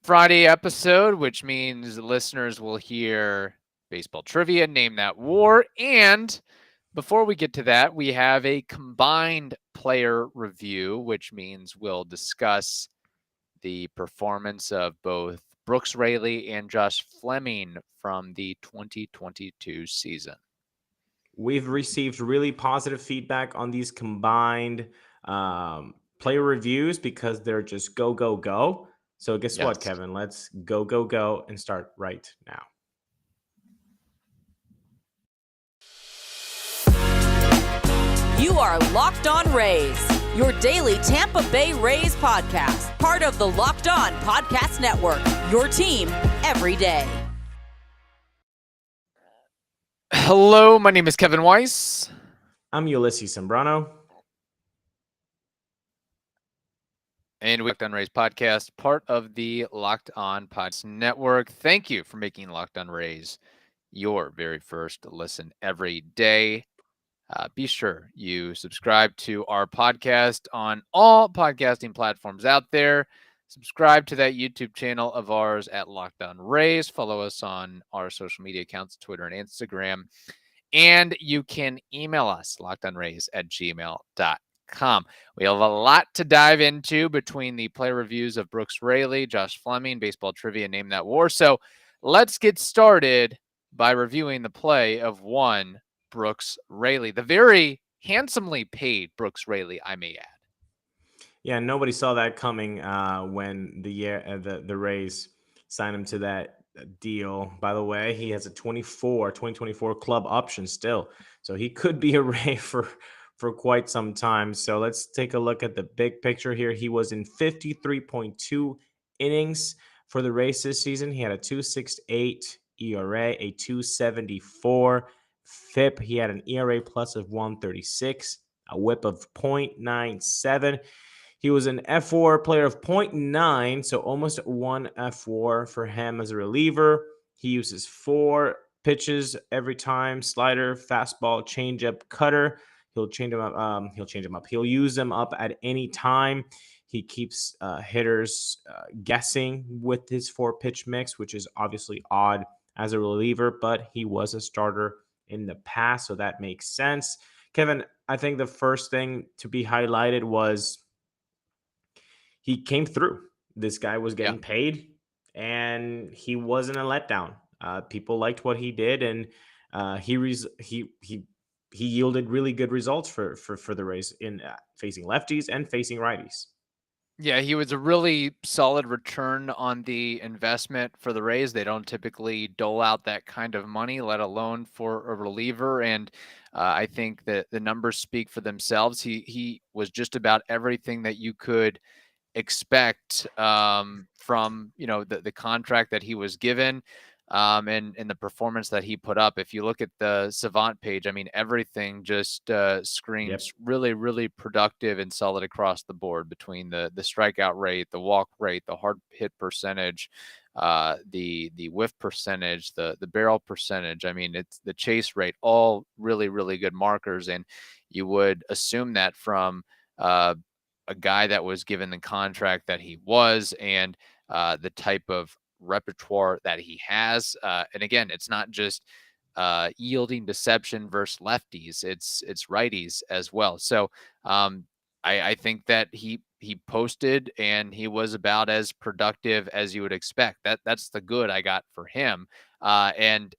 Friday episode, which means listeners will hear baseball trivia, name that war. And before we get to that, we have a combined player review, which means we'll discuss the performance of both Brooks Raley and Josh Fleming from the 2022 season. We've received really positive feedback on these combined player reviews because they're just go, go, go. So, guess what, Yes. Kevin? Let's go, go, go and start right now. You are Locked On Rays, your daily Tampa Bay Rays podcast, part of the Locked On Podcast Network, your team every day. Hello, my name is Kevin Weiss. I'm Ulises Sambrano. And we Locked On Rays podcast, part of the Locked On Podcast Network. Thank you for making Locked On Rays your very first listen every day. Be sure you subscribe to our podcast on all podcasting platforms out there. Subscribe to that YouTube channel of ours at Locked On Rays. Follow us on our social media accounts, Twitter and Instagram. And you can email us, lockedonrays@gmail.com. We have a lot to dive into between the play reviews of Brooks Raley, Josh Fleming, baseball trivia, name that war. So let's get started by reviewing the play of one Brooks Raley, the very handsomely paid Brooks Raley, I may add. Yeah, nobody saw that coming when the Rays signed him to that deal. By the way, he has a 2024 club option still, so he could be a Ray for quite some time. So let's take a look at the big picture here. He was in 53.2 innings for the Rays this season. He had a 2.68 ERA, a 2.74 FIP. He had an ERA plus of 1.36, a WHIP of 0.97. He was an F4 player of 0.9, so almost one F4 for him as a reliever. He uses 4 pitches every time: slider, fastball, changeup, cutter. He'll change them up. He'll use them up at any time. He keeps hitters guessing with his 4 pitch mix, which is obviously odd as a reliever, but he was a starter in the past, so that makes sense. Kevin, I think the first thing to be highlighted was he came through. This guy was Yeah. getting paid, and he wasn't a letdown. People liked what he did, and he yielded really good results for the Rays in facing lefties and facing righties. Yeah, he was a really solid return on the investment for the Rays. They don't typically dole out that kind of money, let alone for a reliever. And I think that the numbers speak for themselves. He was just about everything that you could expect from the contract that he was given, and the performance that he put up. If you look at the Savant page, I mean, everything just screams Yep. really, really productive and solid across the board between the strikeout rate, the walk rate, the hard hit percentage, the whiff percentage, the barrel percentage. I mean, it's the chase rate, all really, really good markers. And you would assume that from a guy that was given the contract that he was, and the type of repertoire that he has. And again, it's not just yielding deception versus lefties; it's righties as well. So I think that he posted and he was about as productive as you would expect. That's the good I got for him. And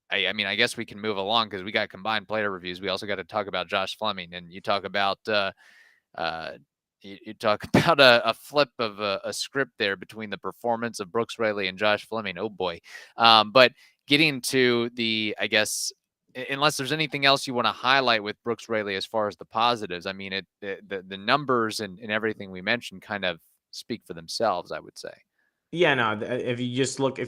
I mean, I guess we can move along because we got combined player reviews. We also got to talk about Josh Fleming, and you talk about uh, you talk about a flip of a script there between the performance of Brooks Raley and Josh Fleming. Oh boy. But getting to I guess, unless there's anything else you want to highlight with Brooks Raley as far as the positives, I mean, the numbers and everything we mentioned kind of speak for themselves, I would say. Yeah, no. If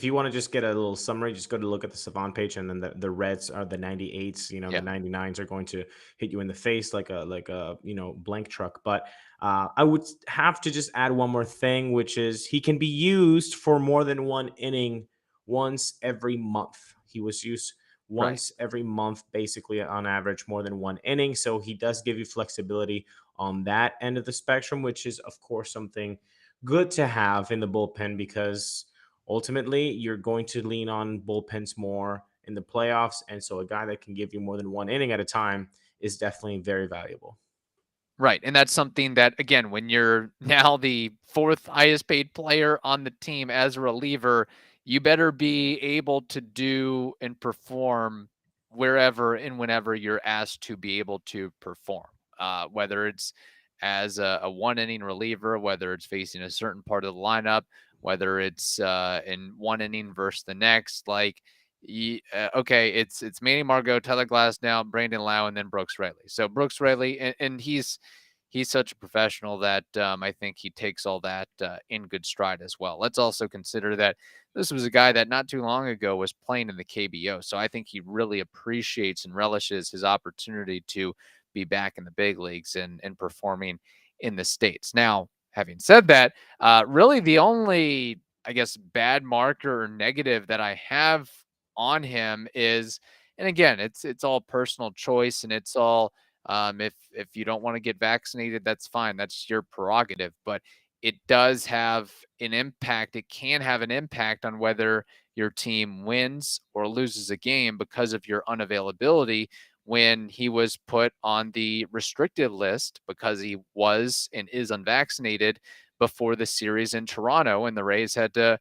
you want to just get a little summary, just go to look at the Savant page, and then the reds are the 98s. The Yeah. 99s are going to hit you in the face like a blank truck. But I would have to just add one more thing, which is he can be used for more than one inning once every month. He was used Right. once every month, basically on average, more than one inning. So he does give you flexibility on that end of the spectrum, which is of course something good to have in the bullpen because ultimately you're going to lean on bullpens more in the playoffs. And so a guy that can give you more than one inning at a time is definitely very valuable. Right. And that's something that, again, when you're now the fourth highest paid player on the team as a reliever, you better be able to do and perform wherever and whenever you're asked to be able to perform, whether it's as a one inning reliever, whether it's facing a certain part of the lineup, whether it's in one inning versus the next. Like, okay, it's Manny Margot, Tyler Glasnow, Brandon Lau, and then Brooks Raley. So Brooks Raley, and he's such a professional that I think he takes all that in good stride as well. Let's also consider that this was a guy that not too long ago was playing in the KBO. So I think he really appreciates and relishes his opportunity to be back in the big leagues and performing in the States. Now, having said that, really the only, I guess, bad marker or negative that I have on him is, and again, it's all personal choice, and it's all if you don't want to get vaccinated, that's fine. That's your prerogative. But it does have an impact. It can have an impact on whether your team wins or loses a game because of your unavailability when he was put on the restricted list because he was and is unvaccinated before the series in Toronto, and the Rays had to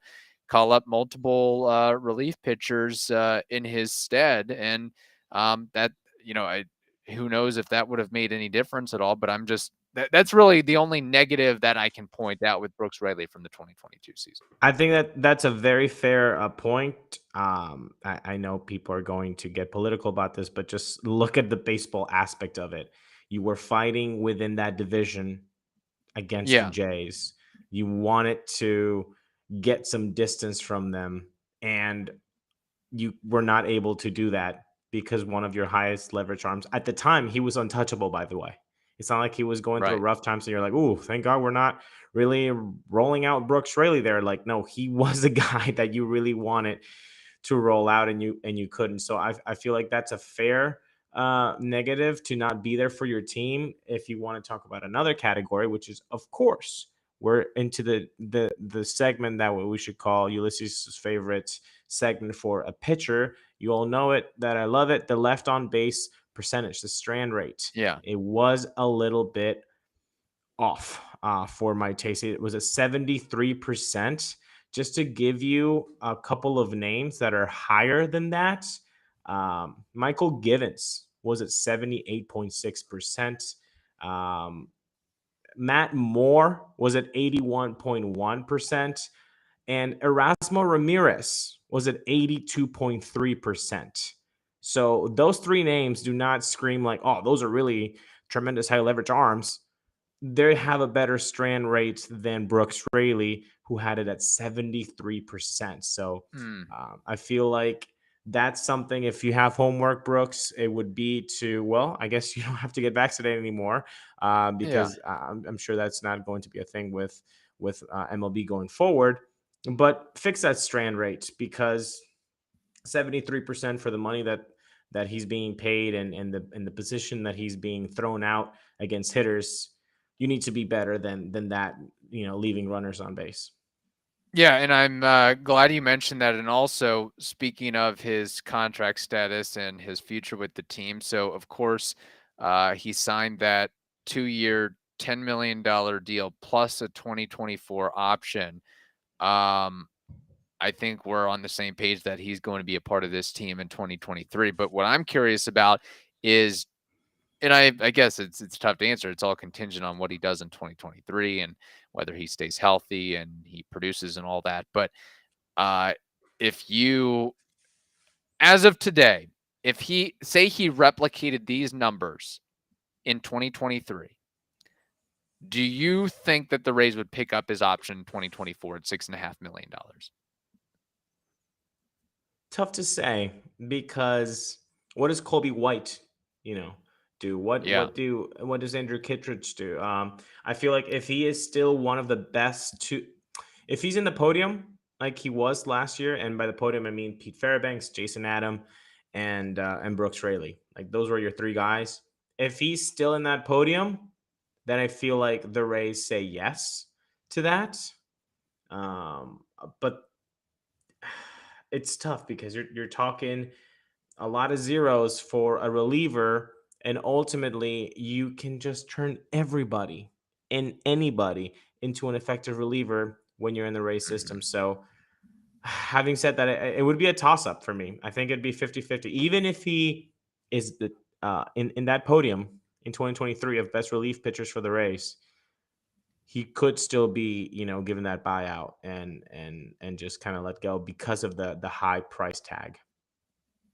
call up multiple relief pitchers in his stead. And that, who knows if that would have made any difference at all. But I'm just, that's really the only negative that I can point out with Brooks Raley from the 2022 season. I think that that's a very fair point. I know people are going to get political about this, but just look at the baseball aspect of it. You were fighting within that division against the Yeah. Jays. You wanted to get some distance from them, and you were not able to do that because one of your highest leverage arms at the time, he was untouchable, by the way. It's not like he was going through a Right. rough time. So you're like, oh, thank God we're not really rolling out Brooks Raley there. Like, no, he was a guy that you really wanted to roll out and you couldn't. So I feel like that's a fair negative to not be there for your team. If you want to talk about another category, which is of course we're into the segment that we should call Ulises' favorite segment for a pitcher. You all know it, that I love it. The left on base percentage, the strand rate. Yeah. It was a little bit off for my taste. It was a 73%. Just to give you a couple of names that are higher than that, Michael Givens was at 78.6%. Matt Moore was at 81.1%. And Erasmo Ramirez was at 82.3%. So those three names do not scream like, oh, those are really tremendous high leverage arms. They have a better strand rate than Brooks Raley, who had it at 73%. So I feel like that's something, if you have homework, Brooks, it would be to, well, I guess you don't have to get vaccinated anymore Yeah. because I'm sure that's not going to be a thing with MLB going forward. But fix that strand rate because 73% for the money that he's being paid and the position that he's being thrown out against hitters, you need to be better than that, leaving runners on base. Yeah, and I'm glad you mentioned that. And also, speaking of his contract status and his future with the team, so of course, he signed that 2-year, $10 million deal plus a 2024 option. I think we're on the same page that he's going to be a part of this team in 2023. But what I'm curious about is, and I guess it's tough to answer. It's all contingent on what he does in 2023 and whether he stays healthy and he produces and all that. But if you, as of today, if he replicated these numbers in 2023, do you think that the Rays would pick up his option in 2024 at $6.5 million? Tough to say because what does Colby White, do? What Yeah. what does Andrew Kittredge do? I feel like if he is still one of the best if he's in the podium like he was last year, and by the podium I mean Pete Fairbanks, Jason Adam, and Brooks Raley. Like those were your three guys. If he's still in that podium, then I feel like the Rays say yes to that. But it's tough because you're talking a lot of zeros for a reliever, and ultimately you can just turn everybody and anybody into an effective reliever when you're in the Rays system. So having said that, it would be a toss up for me. I think it'd be 50-50. Even if he is the in that podium in 2023 of best relief pitchers for the Rays, he could still be, given that buyout and just kind of let go because of the high price tag.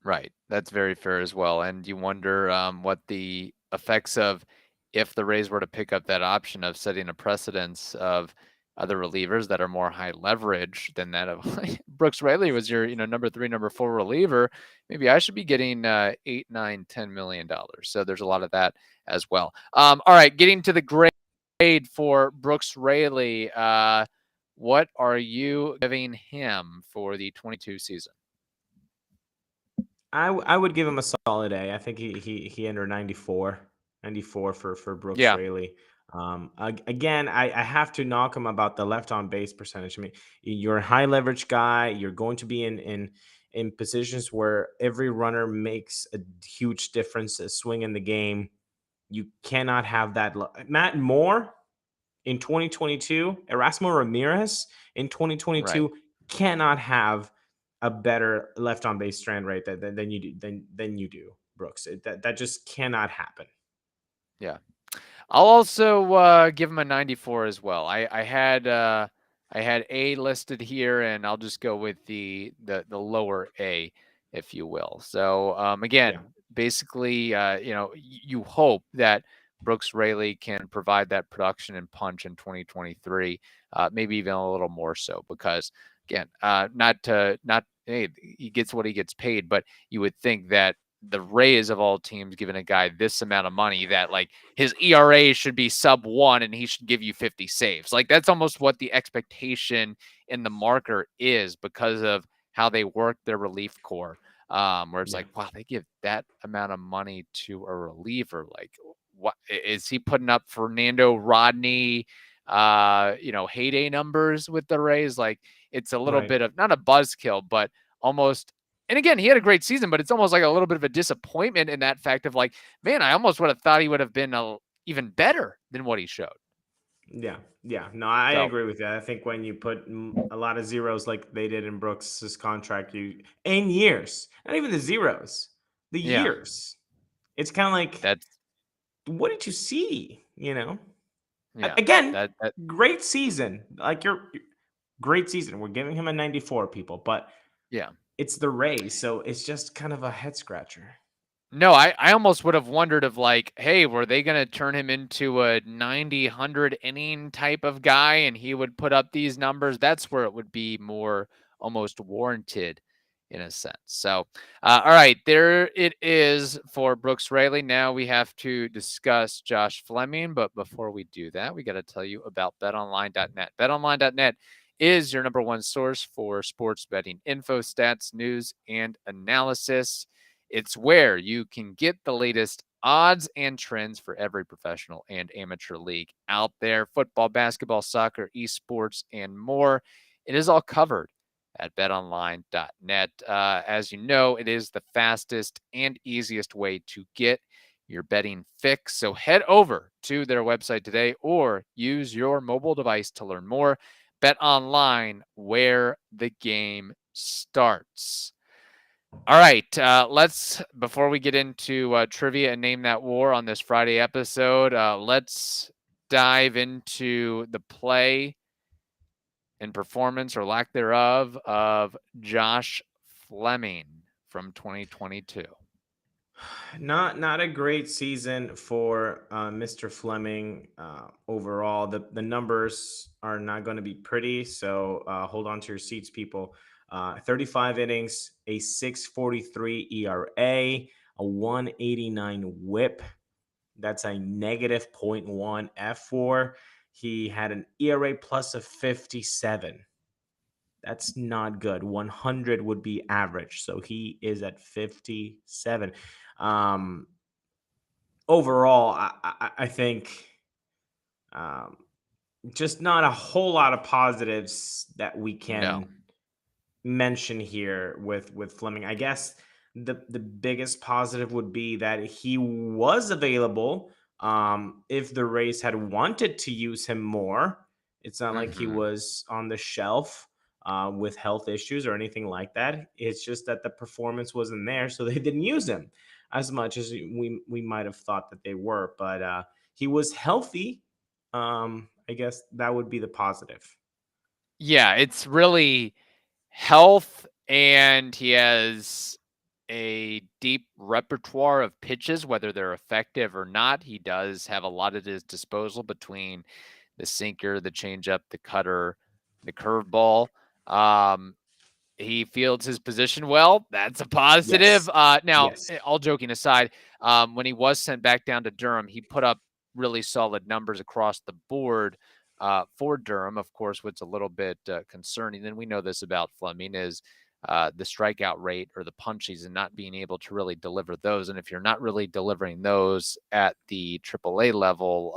Right. That's very fair as well. And you wonder what the effects of if the Rays were to pick up that option of setting a precedence of other relievers that are more high leverage than that of Brooks Raley was your, number 3, number 4 reliever. Maybe I should be getting $8, $9, $10 million. So there's a lot of that as well. All right, getting to the grade for Brooks Raley. What are you giving him for the 22 season? I would give him a solid A. I think he entered 94 for Brooks Yeah. Raley. Again, I have to knock him about the left on base percentage. I mean, you're a high leverage guy. You're going to be in positions where every runner makes a huge difference, a swing in the game. You cannot have that. Matt Moore in 2022, Erasmo Ramirez in 2022 Right. cannot have a better left on base strand rate than you do, Brooks. That just cannot happen. Yeah. I'll also give him a 94 as well. I had A listed here, and I'll just go with the lower A, if you will. So again, Yeah. basically, you hope that Brooks Raley can provide that production and punch in 2023, maybe even a little more so, because again, not hey, he gets what he gets paid, but you would think that the Rays of all teams giving a guy this amount of money that like his ERA should be sub 1 and he should give you 50 saves. Like that's almost what the expectation in the marker is because of how they work their relief core. Where it's Yeah. like, wow, they give that amount of money to a reliever. Like, what is he putting up Fernando Rodney, heyday numbers with the Rays? Like, it's a little Right. bit of not a buzzkill, but almost. And again, he had a great season, but it's almost like a little bit of a disappointment in that fact of like, man, I almost would have thought he would have been even better than what he showed. Yeah. Yeah. No, I So, agree with that. I think when you put a lot of zeros like they did in Brooks's contract, in years, not even the zeros, the yeah, years, it's kind of like, that's, what did you see? yeah, Again, that great season. Like great season. We're giving him a 94, people, but yeah. it's the Rays, so it's just kind of a head scratcher. No, I almost would have wondered of like, hey, were they going to turn him into a 90, 100 inning type of guy and he would put up these numbers? That's where it would be more almost warranted in a sense. So, all right, there it is for Brooks Raley. Now we have to discuss Josh Fleming. But before we do that, we got to tell you about betonline.net. Betonline.net is your number one source for sports betting info, stats, news, and analysis. It's where you can get the latest odds and trends for every professional and amateur league out there: football, basketball, soccer, esports, and more. It is all covered at betonline.net. As you know, it is the fastest and easiest way to get your betting fix. So head over to their website today or use your mobile device to learn more. Bet online, where the game starts. All right, before we get into trivia and Name That War on this Friday episode, let's dive into the play and performance or lack thereof of Josh Fleming from 2022. Not a great season for Mr. Fleming overall. The numbers are not going to be pretty, so hold on to your seats, people. 35 innings, a 6.43 ERA, a 189 WHIP. That's a negative 0.1 F4. He had an ERA plus of 57. That's not good. 100 would be average. So he is at 57. Overall, I think just not a whole lot of positives that we No. can mention here with Fleming. I guess the biggest positive would be that he was available. If the Rays had wanted to use him more, it's not like he Mm-hmm. was on the shelf with health issues or anything like that. It's just that the performance wasn't there, so they didn't use him as much as we might have thought that they were. But he was healthy. I guess that would be the positive. Yeah, it's really health, and he has a deep repertoire of pitches, whether they're effective or not. He does have a lot at his disposal between the sinker, the changeup, the cutter, the curveball. He fields his position well. That's a positive. Yes. Now, Yes. all joking aside, when he was sent back down to Durham, he put up really solid numbers across the board for Durham. Of course, what's a little bit concerning, and we know this about Fleming, is the strikeout rate or the punchies and not being able to really deliver those. And if you're not really delivering those at the AAA level,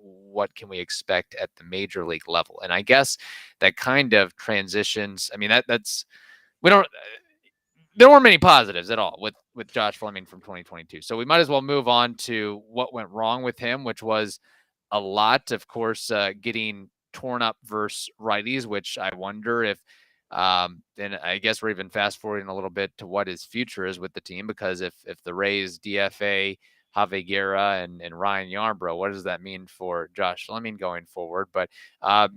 what can we expect at the major league level? And I guess that kind of transitions. I mean, that's we don't there weren't many positives at all with Josh Fleming from 2022. So we might as well move on to what went wrong with him, which was a lot, of course, getting torn up versus righties, which I wonder if and I guess we're even fast forwarding a little bit to what his future is with the team, because if the Rays DFA Javi Guerra and Ryan Yarbrough, what does that mean for Josh Fleming going forward? But I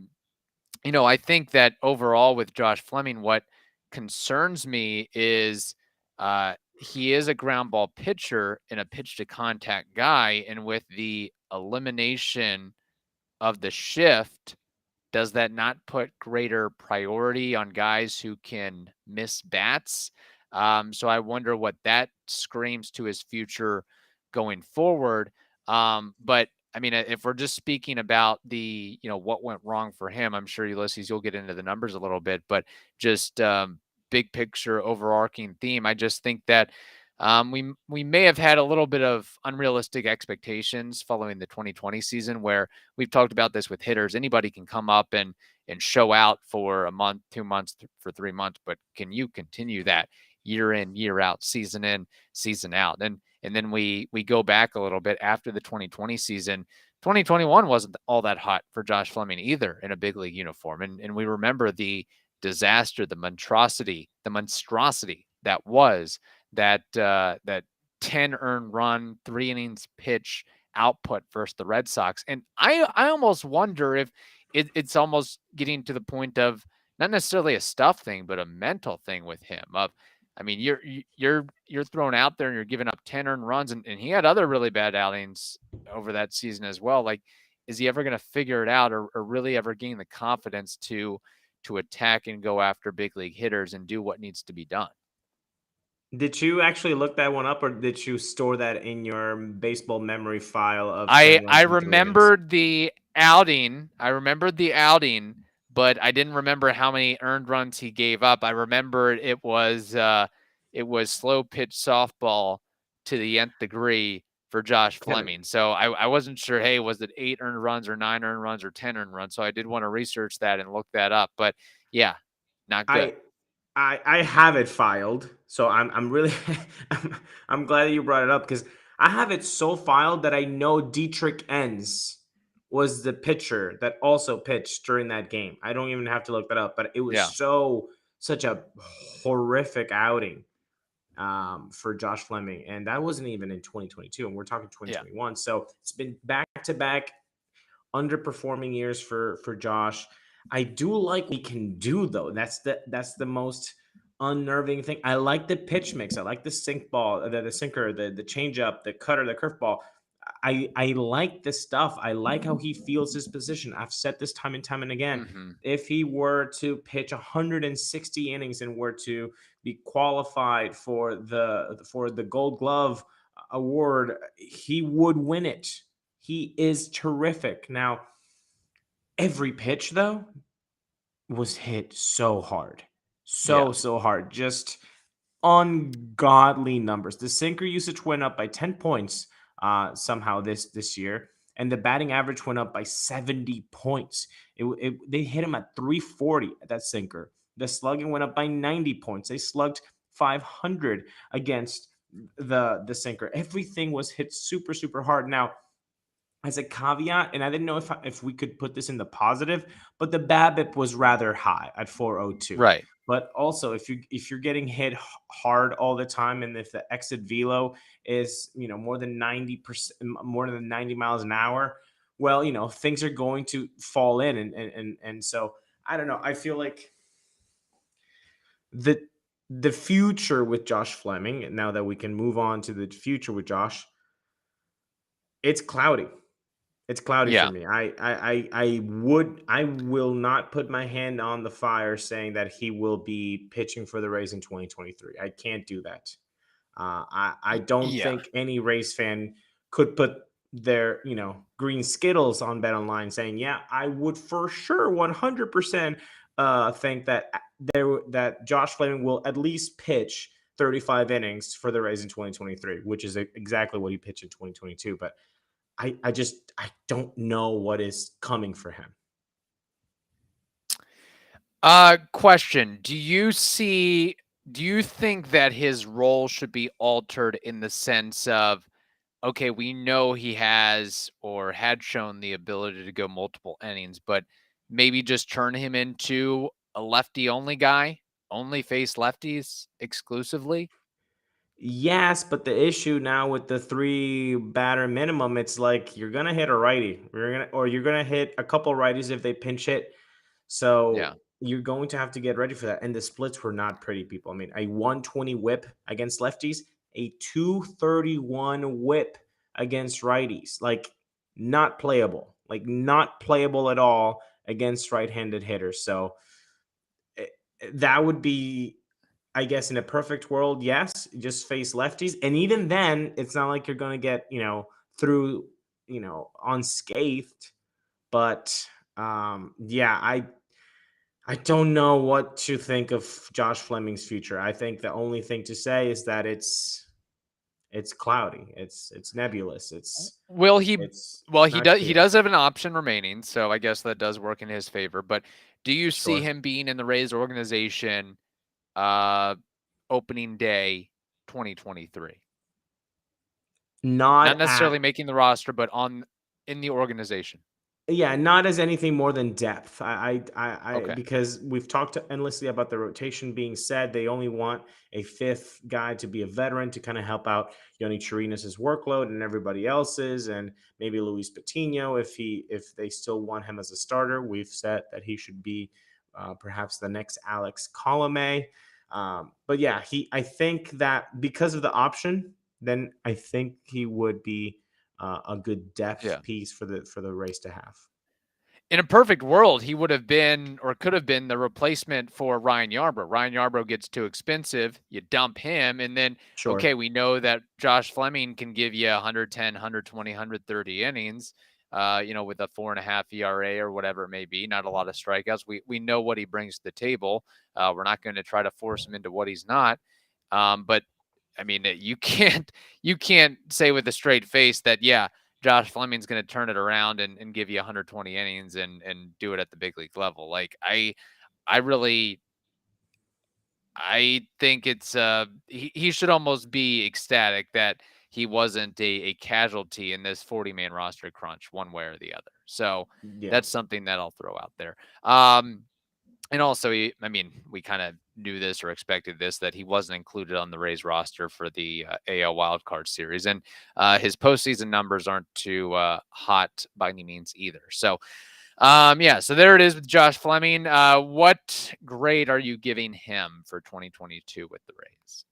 think that overall with Josh Fleming, what concerns me is he is a ground ball pitcher and a pitch to contact guy. And with the elimination of the shift, does that not put greater priority on guys who can miss bats? So I wonder what that screams to his future going forward. But I mean, if we're just speaking about the, what went wrong for him, I'm sure Ulises, you'll get into the numbers a little bit, but just big picture, overarching theme, I just think that we may have had a little bit of unrealistic expectations following the 2020 season, where we've talked about this with hitters. Anybody can come up and show out for a month, 2 months, for 3 months, but can you continue that year in, year out, season in, season out? And then we go back a little bit after the 2020 season. 2021 wasn't all that hot for Josh Fleming either in a big league uniform. And we remember the disaster, the monstrosity that was that 10 earned run, 3 innings pitch output versus the Red Sox. And I almost wonder if it's almost getting to the point of not necessarily a stuff thing, but a mental thing with him. I mean, you're thrown out there and you're giving up 10 earned runs, and he had other really bad outings over that season as well. Like, is he ever going to figure it out, or really ever gain the confidence to attack and go after big league hitters and do what needs to be done? Did you actually look that one up, or did you store that in your baseball memory file of 10 I runs in 3 innings? remembered the outing. But I didn't remember how many earned runs he gave up. I remembered it was slow pitch softball to the nth degree for Josh Fleming. So I wasn't sure, hey, was it 8 earned runs or 9 earned runs or 10 earned runs? So I did want to research that and look that up. But yeah, not good. I have it filed, so I'm really I'm glad that you brought it up, because I have it so filed that I know Dietrich Enns was the pitcher that also pitched during that game. I don't even have to look that up, but it was Yeah. such a horrific outing for Josh Fleming, and that wasn't even in 2022, and we're talking 2021. Yeah. So it's been back to back underperforming years for Josh. I do like what he can do, though. That's the most unnerving thing. I like the pitch mix. I like the sink ball, the sinker, the changeup, the cutter, the curveball. I like this stuff. I like how he feels his position. I've said this time and time and again. Mm-hmm. If he were to pitch 160 innings and were to be qualified for the Gold Glove award, he would win it. He is terrific. Now, every pitch, though, was hit so hard. So hard. Just ungodly numbers. The sinker usage went up by 10 points somehow this year. and the batting average went up by 70 points. They hit him at 340 at that sinker. The slugging went up by 90 points. They slugged 500 against the sinker. Everything was hit super, super hard. Now, as a caveat, and I didn't know if we could put this in the positive, but the BABIP was rather high at 402. Right. But also, if you're getting hit hard all the time, and if the exit velo is more than 90%, more than 90 miles an hour, well, things are going to fall in, and so I don't know. I feel like the future with Josh Fleming. Now that we can move on to the future with Josh, it's cloudy. It's cloudy for Yeah. me. I will not put my hand on the fire saying that he will be pitching for the Rays in 2023. I can't do that. I don't Yeah. think any Rays fan could put their green skittles on BetOnline saying, yeah, I would for sure 100% think that Josh Fleming will at least pitch 35 innings for the Rays in 2023, which is exactly what he pitched in 2022. But I don't know what is coming for him. Question. Do you think that his role should be altered in the sense of, okay, we know he has or had shown the ability to go multiple innings, but maybe just turn him into a lefty only guy, only face lefties exclusively? Yes, but the issue now with the 3 batter minimum, it's like you're gonna hit a righty. You're gonna hit a couple righties if they pinch hit. Yeah. So you're going to have to get ready for that. And the splits were not pretty, people. I mean, a 120 whip against lefties, a 231 whip against righties. Like not playable. Like not playable at all against right-handed hitters. So that would be, I guess, in a perfect world, yes, just face lefties. And even then, it's not like you're going to get, through, unscathed. But yeah, I don't know what to think of Josh Fleming's future. I think the only thing to say is that it's cloudy. It's nebulous. Well, It's he not clear. does have an option remaining, so I guess that does work in his favor. But do you see Sure. him being in the Rays organization uh opening day 2023? Not Not necessarily at making the roster, but in the organization. Yeah, not as anything more than depth. Okay. Because we've talked endlessly about the rotation being said. They only want a fifth guy to be a veteran to kind of help out Yoni Chirinos' workload and everybody else's, and maybe Luis Patino if they still want him as a starter. We've said that he should be perhaps the next Alex Colome. But yeah, I think that because of the option, then I think he would be a good depth Yeah. piece for the race to have. In a perfect world, he would have been or could have been the replacement for Ryan Yarbrough. Ryan Yarbrough gets too expensive. You dump him. And then, Sure. okay, we know that Josh Fleming can give you 110, 120, 130 innings, with a 4.5 ERA or whatever it may be. Not a lot of strikeouts. We know what he brings to the table. We're not going to try to force him into what he's not. But I mean, you can't say with a straight face that, yeah, Josh Fleming's going to turn it around and give you 120 innings and do it at the big league level. Like I think it's he should almost be ecstatic that he wasn't a casualty in this 40-man roster crunch one way or the other. So Yeah. that's something that I'll throw out there. And also, I mean, we kind of knew this or expected this, that he wasn't included on the Rays roster for the AL wildcard series. And his postseason numbers aren't too hot by any means either. So, yeah, so there it is with Josh Fleming. What grade are you giving him for 2022 with the Rays?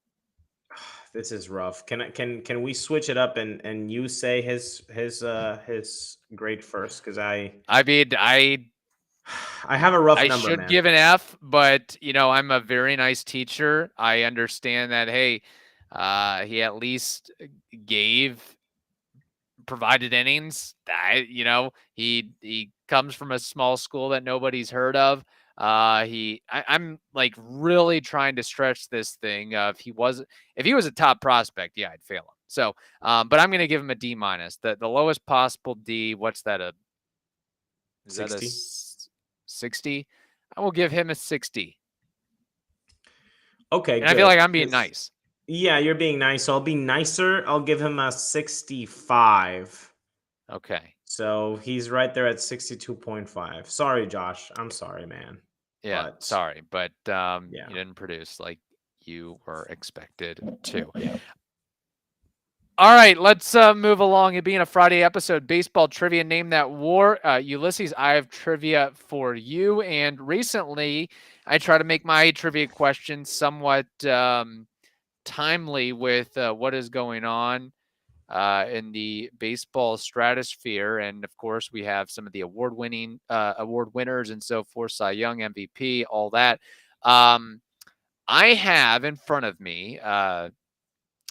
This is rough. Can we switch it up and you say his grade first? Because I mean, have a rough I number, should man. give an F, but I'm a very nice teacher. I understand that. Hey, he at least provided innings. He comes from a small school that nobody's heard of. I'm like really trying to stretch this thing. If he was a top prospect, yeah, I'd fail him. So, but I'm going to give him a D minus. The lowest possible D. What's that? Is 60? that a 60? I will give him a 60. Okay, And good. I feel like I'm being nice. Yeah, you're being nice. So I'll be nicer. I'll give him a 65. Okay. So he's right there at 62.5. Sorry, Josh. I'm sorry, man. Yeah, But sorry, but yeah. you didn't produce like you were expected to. Yeah. All right, let's move along. It being a Friday episode, baseball trivia. Name that war. Ulises, I have trivia for you. And recently, I try to make my trivia questions somewhat timely with what is going on in the baseball stratosphere. And of course, we have some of the award winners and so forth, Cy Young, MVP, all that. I have in front of me, and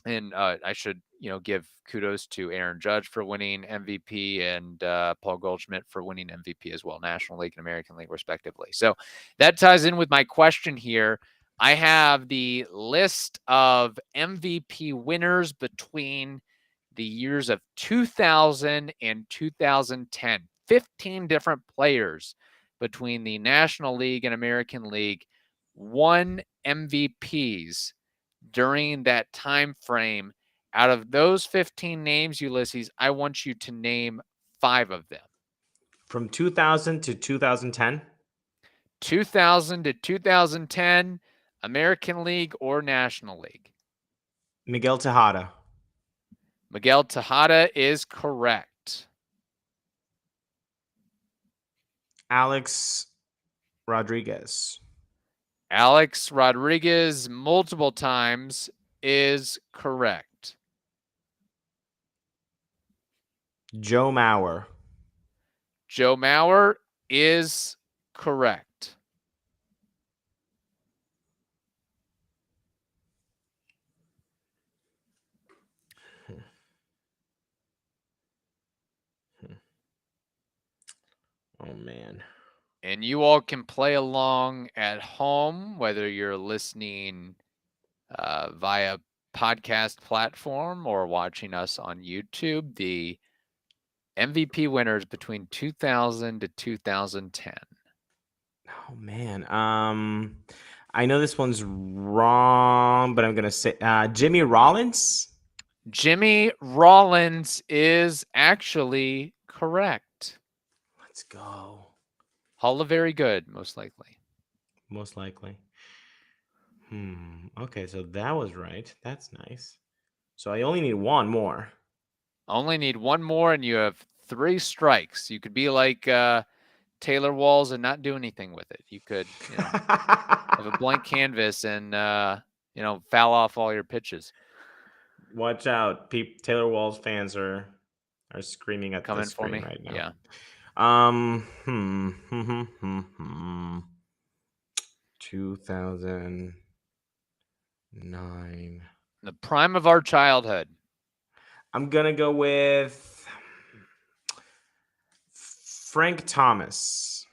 I should, give kudos to Aaron Judge for winning MVP and Paul Goldschmidt for winning MVP as well, National League and American League, respectively. So that ties in with my question here. I have the list of MVP winners between the years of 2000 and 2010. 15 different players between the National League and American League won MVPs during that time frame. Out of those 15 names, Ulises, I want you to name 5 of them. From 2000 to 2010? 2000 to 2010, American League or National League? Miguel Tejada. Miguel Tejada is correct. Alex Rodriguez. Alex Rodriguez multiple times is correct. Joe Mauer. Joe Mauer is correct. Oh, man. And you all can play along at home, whether you're listening via podcast platform or watching us on YouTube. The MVP winners between 2000 to 2010. Oh, man. I know this one's wrong, but I'm going to say Jimmy Rollins. Jimmy Rollins is actually correct. Let's go. Hall of Very Good, most likely. Most likely. Okay, so that was right. That's nice. So I only need one more. Only need one more, and you have 3 strikes. You could be like Taylor Walls and not do anything with it. You could have a blank canvas and foul off all your pitches. Watch out. Taylor Walls fans are screaming at Coming the for screen me right now. Yeah. 2009. The prime of our childhood. I'm gonna go with Frank Thomas.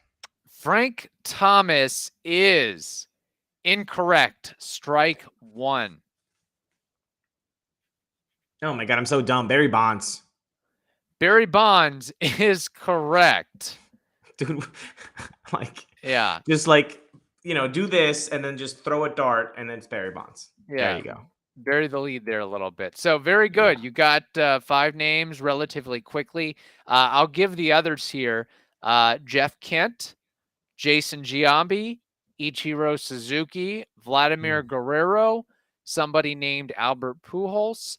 Frank Thomas is incorrect. Strike 1. Oh my god, I'm so dumb. Barry Bonds. Barry Bonds is correct. Dude, yeah. Just do this and then just throw a dart and then it's Barry Bonds. Yeah. There you go. Bury the lead there a little bit. So very good. Yeah. You got 5 names relatively quickly. I'll give the others here. Jeff Kent, Jason Giambi, Ichiro Suzuki, Vladimir Guerrero, somebody named Albert Pujols,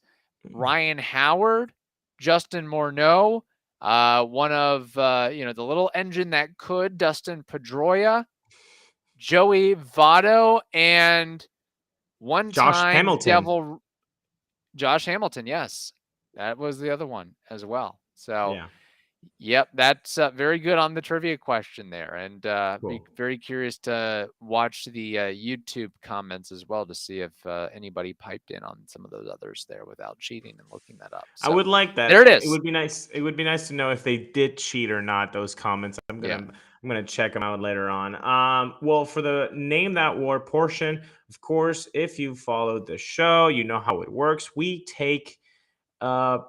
Ryan Howard, Justin Morneau, one of the little engine that could, Dustin Pedroia, Joey Votto, and Josh Hamilton. Josh Hamilton, yes. That was the other one as well. So, yeah. Yep, that's very good on the trivia question there. And cool. Be very curious to watch the YouTube comments as well to see if anybody piped in on some of those others there without cheating and looking that up. So, I would like that. There it is. It would be nice. It would be nice to know if they did cheat or not, those comments. I'm gonna check them out later on. Well, for the Name That War portion, of course, if you followed the show, you know how it works. We take a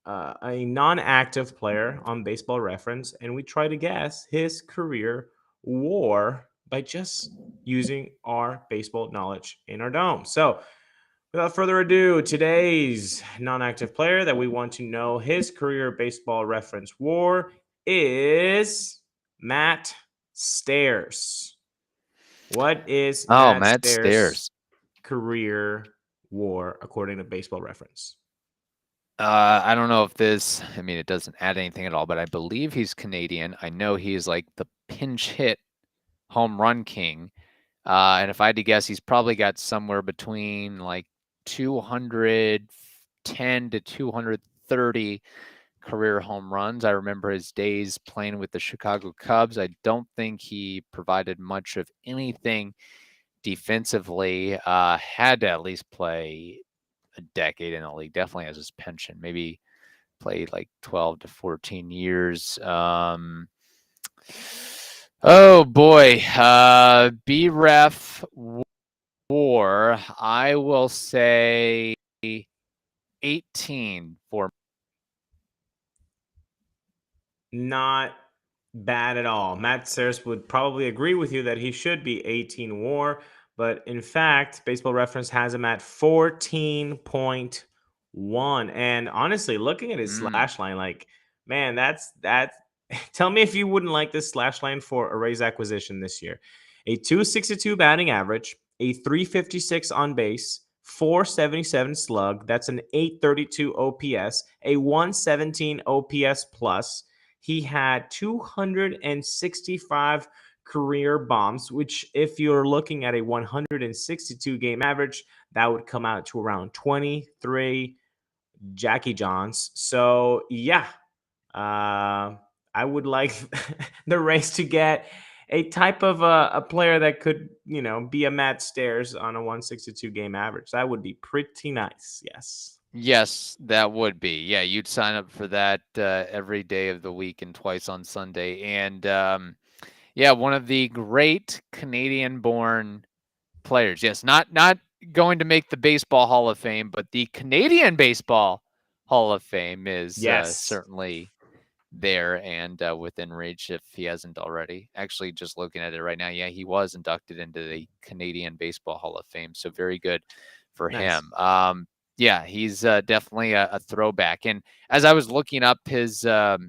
non-active player on Baseball Reference, and we try to guess his career WAR by just using our baseball knowledge in our dome. So, without further ado, today's non-active player that we want to know his career Baseball Reference WAR is Matt Stairs. What is Matt Matt Stairs' Stairs. career WAR according to Baseball Reference? I don't know if this, I mean, it doesn't add anything at all, but I believe he's Canadian. I know he's like the pinch hit home run king. And if I had to guess, he's probably got somewhere between like 210 to 230 career home runs. I remember his days playing with the Chicago Cubs. I don't think he provided much of anything defensively. Had to at least play a decade in the league. Definitely has his pension. Maybe played like 12 to 14 years. Oh boy. B-Ref WAR. I will say 18 for. Not bad at all. Matt Stairs would probably agree with you that he should be 18 WAR, but in fact, Baseball Reference has him at 14.1. And honestly, looking at his slash line, like, man, that's. Tell me if you wouldn't like this slash line for a Rays acquisition this year. A 262 batting average, a 356 on base, 477 slug. That's an 832 OPS, a 117 OPS plus. He had 265 career bombs, which, if you're looking at a 162 game average, that would come out to around 23 Jackie Johns. So, yeah, I would like the Rays to get a type of a player that could, be a Matt Stairs on a 162 game average. That would be pretty nice. Yes. Yes, that would be. Yeah, you'd sign up for that every day of the week and twice on Sunday. And yeah, one of the great Canadian-born players. Yes, not going to make the Baseball Hall of Fame, but the Canadian Baseball Hall of Fame is certainly there and within reach if he hasn't already. Actually, just looking at it right now, yeah, he was inducted into the Canadian Baseball Hall of Fame. So very good for him. Yeah, he's definitely a throwback. And as I was looking up his, after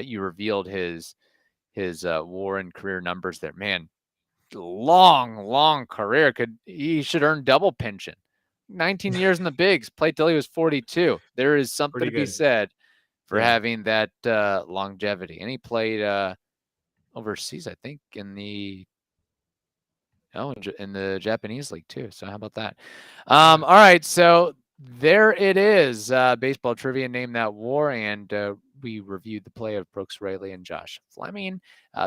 you revealed his WAR and career numbers there, man, long career. He should earn double pension. 19 years in the bigs, played till he was 42. There is something to be said for having that longevity. And he played overseas, I think, in the Japanese league too. So how about that? All right, so there it is. Baseball trivia, name that WAR, and we reviewed the play of Brooks Raley and Josh Fleming.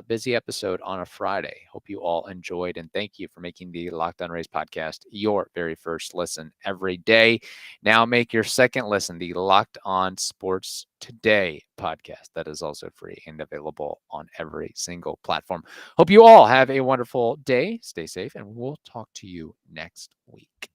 Busy episode on a Friday. Hope you all enjoyed, and thank you for making the Locked On Rays podcast your very first listen every day. Now make your second listen the Locked On Sports Today podcast. That is also free and available on every single platform. Hope you all have a wonderful day. Stay safe, and we'll talk to you next week.